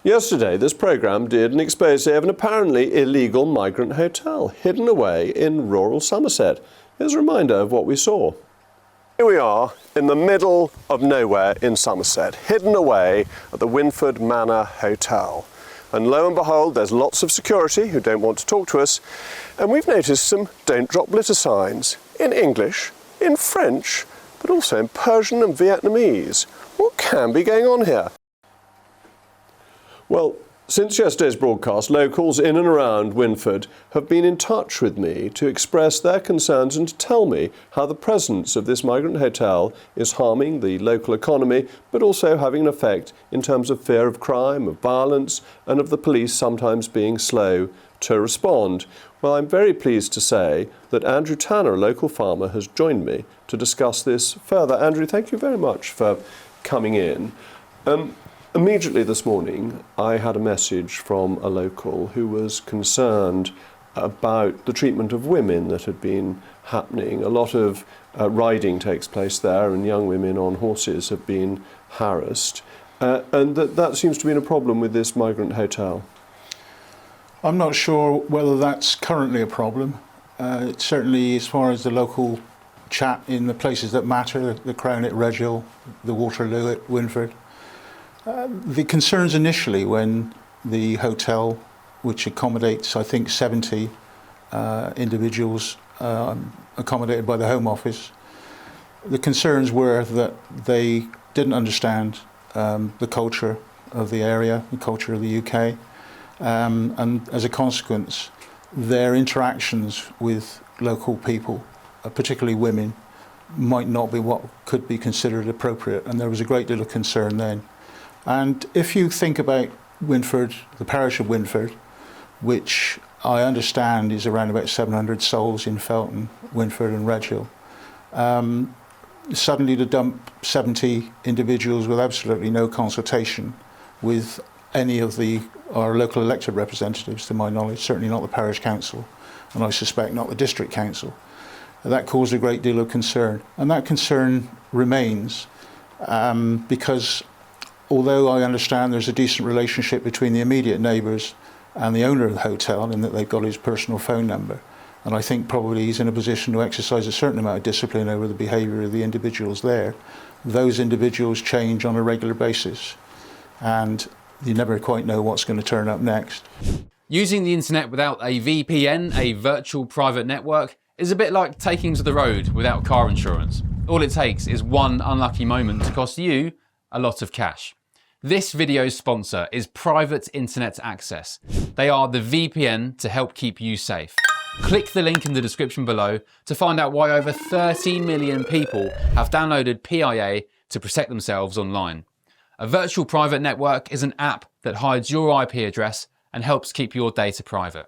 Yesterday, this programme did an exposé of an apparently illegal migrant hotel hidden away in rural Somerset. Here's a reminder of what we saw. Here we are in the middle of nowhere in Somerset, hidden away at the Winford Manor Hotel. And lo and behold, there's lots of security who don't want to talk to us. And we've noticed some don't drop litter signs in English, in French, but also in Persian and Vietnamese. What can be going on here? Well, since yesterday's broadcast, locals in and around Winford have been in touch with me to express their concerns and to tell me how the presence of this migrant hotel is harming the local economy, but also having an effect in terms of fear of crime, of violence, and of the police sometimes being slow to respond. Well, I'm very pleased to say that Andrew Tanner, a local farmer, has joined me to discuss this further. Andrew, thank you very much for coming in. Immediately this morning, I had a message from a local who was concerned about the treatment of women that had been happening. A lot of riding takes place there, and young women on horses have been harassed. And that seems to be a problem with this migrant hotel. I'm not sure whether that's currently a problem. Certainly, as far as the local chat in the places that matter, the Crown at Redhill, the Waterloo at Winford, the concerns initially when the hotel, which accommodates, I think, 70 individuals accommodated by the Home Office, the concerns were that they didn't understand the culture of the area, the culture of the UK, and as a consequence, their interactions with local people, particularly women, might not be what could be considered appropriate, and there was a great deal of concern then. And if you think about Winford, the parish of Winford, which I understand is around about 700 souls in Felton, Winford and Redhill, suddenly to dump 70 individuals with absolutely no consultation with any of our local elected representatives, to my knowledge, certainly not the parish council, and I suspect not the district council, that caused a great deal of concern. And that concern remains because although I understand there's a decent relationship between the immediate neighbours and the owner of the hotel in that they've got his personal phone number, and I think probably he's in a position to exercise a certain amount of discipline over the behaviour of the individuals there, those individuals change on a regular basis and you never quite know what's going to turn up next. Using the internet without a VPN, a virtual private network, is a bit like taking to the road without car insurance. All it takes is one unlucky moment to cost you a lot of cash. This video's sponsor is Private Internet Access. They are the VPN to help keep you safe. Click the link in the description below to find out why over 30 million people have downloaded PIA to protect themselves online. A virtual private network is an app that hides your IP address and helps keep your data private.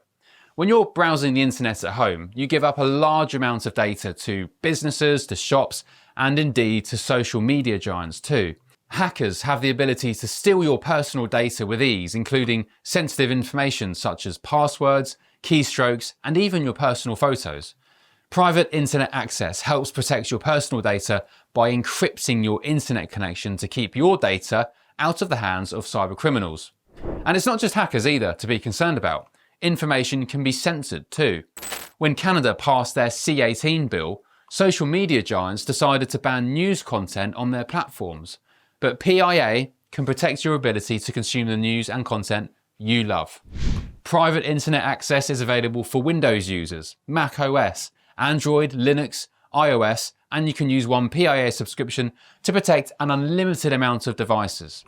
When you're browsing the internet at home, you give up a large amount of data to businesses, to shops, and indeed to social media giants too. Hackers have the ability to steal your personal data with ease, including sensitive information such as passwords, keystrokes, and even your personal photos. Private Internet Access helps protect your personal data by encrypting your internet connection to keep your data out of the hands of cybercriminals. And it's not just hackers either to be concerned about. Information can be censored too. When Canada passed their C-18 bill, social media giants decided to ban news content on their platforms. But PIA can protect your ability to consume the news and content you love. Private Internet Access is available for Windows users, Mac OS, Android, Linux, iOS, and you can use one PIA subscription to protect an unlimited amount of devices.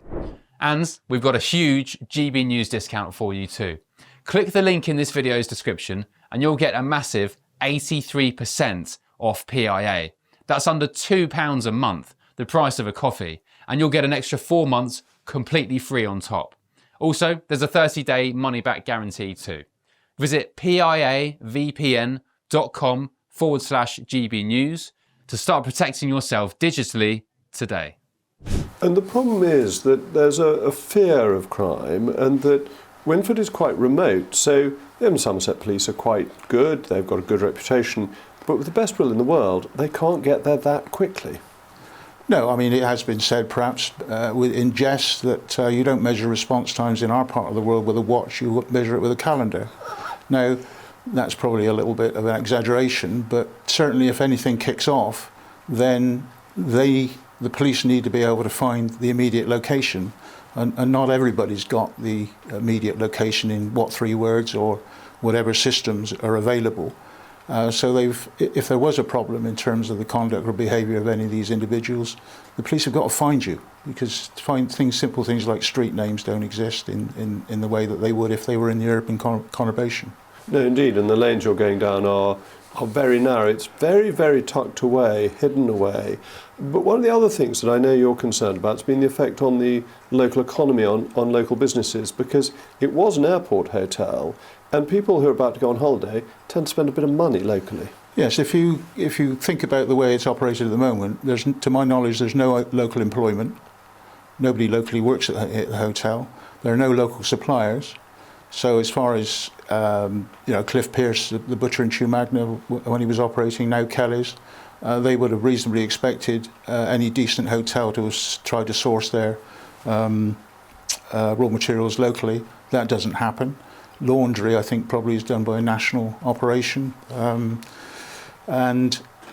And we've got a huge GBNews discount for you too. Click the link in this video's description and you'll get a massive 83% off PIA. That's under £2 a month, the price of a coffee, and you'll get an extra 4 months completely free on top. Also, there's a 30-day money-back guarantee too. Visit piavpn.com/GBnews to start protecting yourself digitally today. And the problem is that there's a fear of crime and that Winford is quite remote, so the Somerset police are quite good, they've got a good reputation, but with the best will in the world, they can't get there that quickly. No, I mean, it has been said perhaps in jest that you don't measure response times in our part of the world with a watch, you measure it with a calendar. Now, that's probably a little bit of an exaggeration, but certainly if anything kicks off, then the police need to be able to find the immediate location. And not everybody's got the immediate location in 3 words or whatever systems are available. So if there was a problem in terms of the conduct or behaviour of any of these individuals, the police have got to find you, because simple things like street names don't exist in the way that they would if they were in the urban conurbation. No, indeed, and the lanes you're going down are very narrow. It's very, very tucked away, hidden away. But one of the other things that I know you're concerned about has been the effect on the local economy, on local businesses, because it was an airport hotel, and people who are about to go on holiday tend to spend a bit of money locally. Yes, if you think about the way it's operated at the moment, to my knowledge, there's no local employment. Nobody locally works at the hotel. There are no local suppliers. So as far as Cliff Pierce, the butcher in Chew Magna, when he was operating, now Kelly's, they would have reasonably expected any decent hotel to try to source their raw materials locally. That doesn't happen. Laundry, I think, probably is done by a national operation. And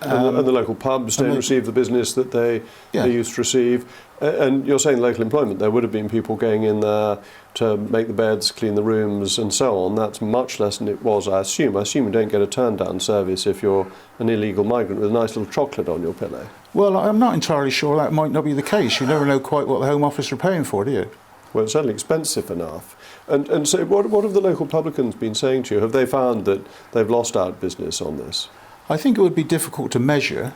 the local pubs don't receive the business that they used to receive. And you're saying local employment, there would have been people going in there to make the beds, clean the rooms and so on. That's much less than it was, I assume. I assume you don't get a turn-down service if you're an illegal migrant with a nice little chocolate on your pillow. Well, I'm not entirely sure that might not be the case. You never know quite what the Home Office are paying for, do you? Well, it's certainly expensive enough. And so what have the local publicans been saying to you? Have they found that they've lost out business on this? I think it would be difficult to measure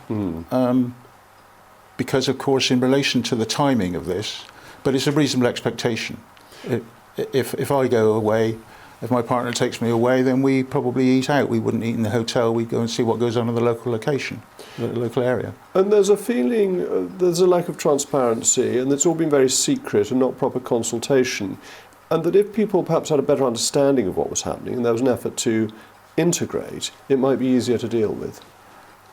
because, of course, in relation to the timing of this, but it's a reasonable expectation. If I go away, if my partner takes me away, then we probably eat out. We wouldn't eat in the hotel. We'd go and see what goes on in the local location, the local area. And there's a feeling, there's a lack of transparency, and it's all been very secret and not proper consultation. And that if people perhaps had a better understanding of what was happening and there was an effort to integrate, it might be easier to deal with.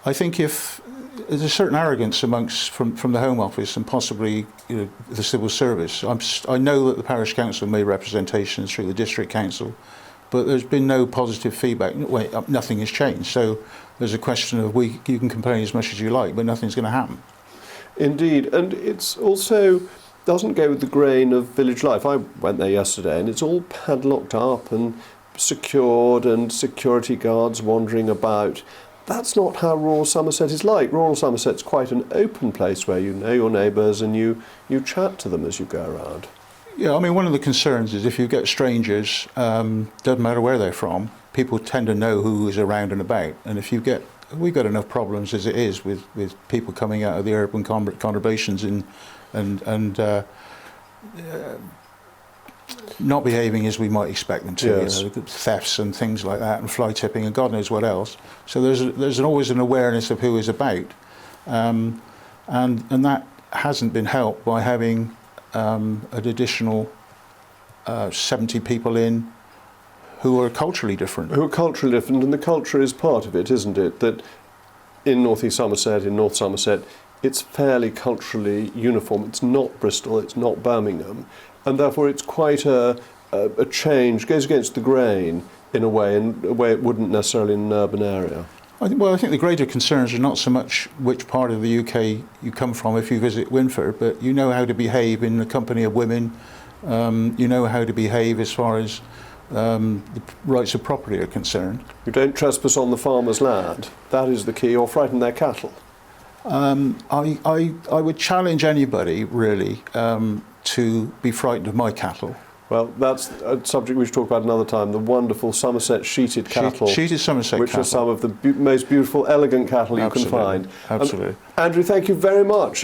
I think if there's a certain arrogance from the Home Office and possibly the civil service. I know that the parish council made representations through the district council, but there's been no positive feedback. Nothing has changed. So there's a question of you can complain as much as you like, but nothing's going to happen. Indeed, and it's also doesn't go with the grain of village life. I went there yesterday, and it's all padlocked up and secured, and security guards wandering about. That's not how rural Somerset is like. Rural Somerset's quite an open place where you know your neighbours and you chat to them as you go around. Yeah, I mean, one of the concerns is if you get strangers, doesn't matter where they're from, people tend to know who is around and about. And if we've got enough problems as it is with people coming out of the urban conurbations and not behaving as we might expect them to, yes. Thefts and things like that, and fly tipping and God knows what else. So there's always an awareness of who is about, and that hasn't been helped by having an additional 70 people in who are culturally different. Who are culturally different, and the culture is part of it, isn't it? That in North Somerset, in North Somerset, it's fairly culturally uniform. It's not Bristol, it's not Birmingham. And therefore it's quite a change, goes against the grain in a way it wouldn't necessarily in an urban area. I think the greater concerns are not so much which part of the UK you come from if you visit Winford, but you know how to behave in the company of women, you know how to behave as far as the rights of property are concerned. You don't trespass on the farmer's land, that is the key, or frighten their cattle. I would challenge anybody really to be frightened of my cattle. Well, that's a subject we should talk about another time. The wonderful Somerset sheeted cattle, sheeted Somerset which cattle, are some of the most beautiful, elegant cattle you can find. Absolutely. Andrew, thank you very much.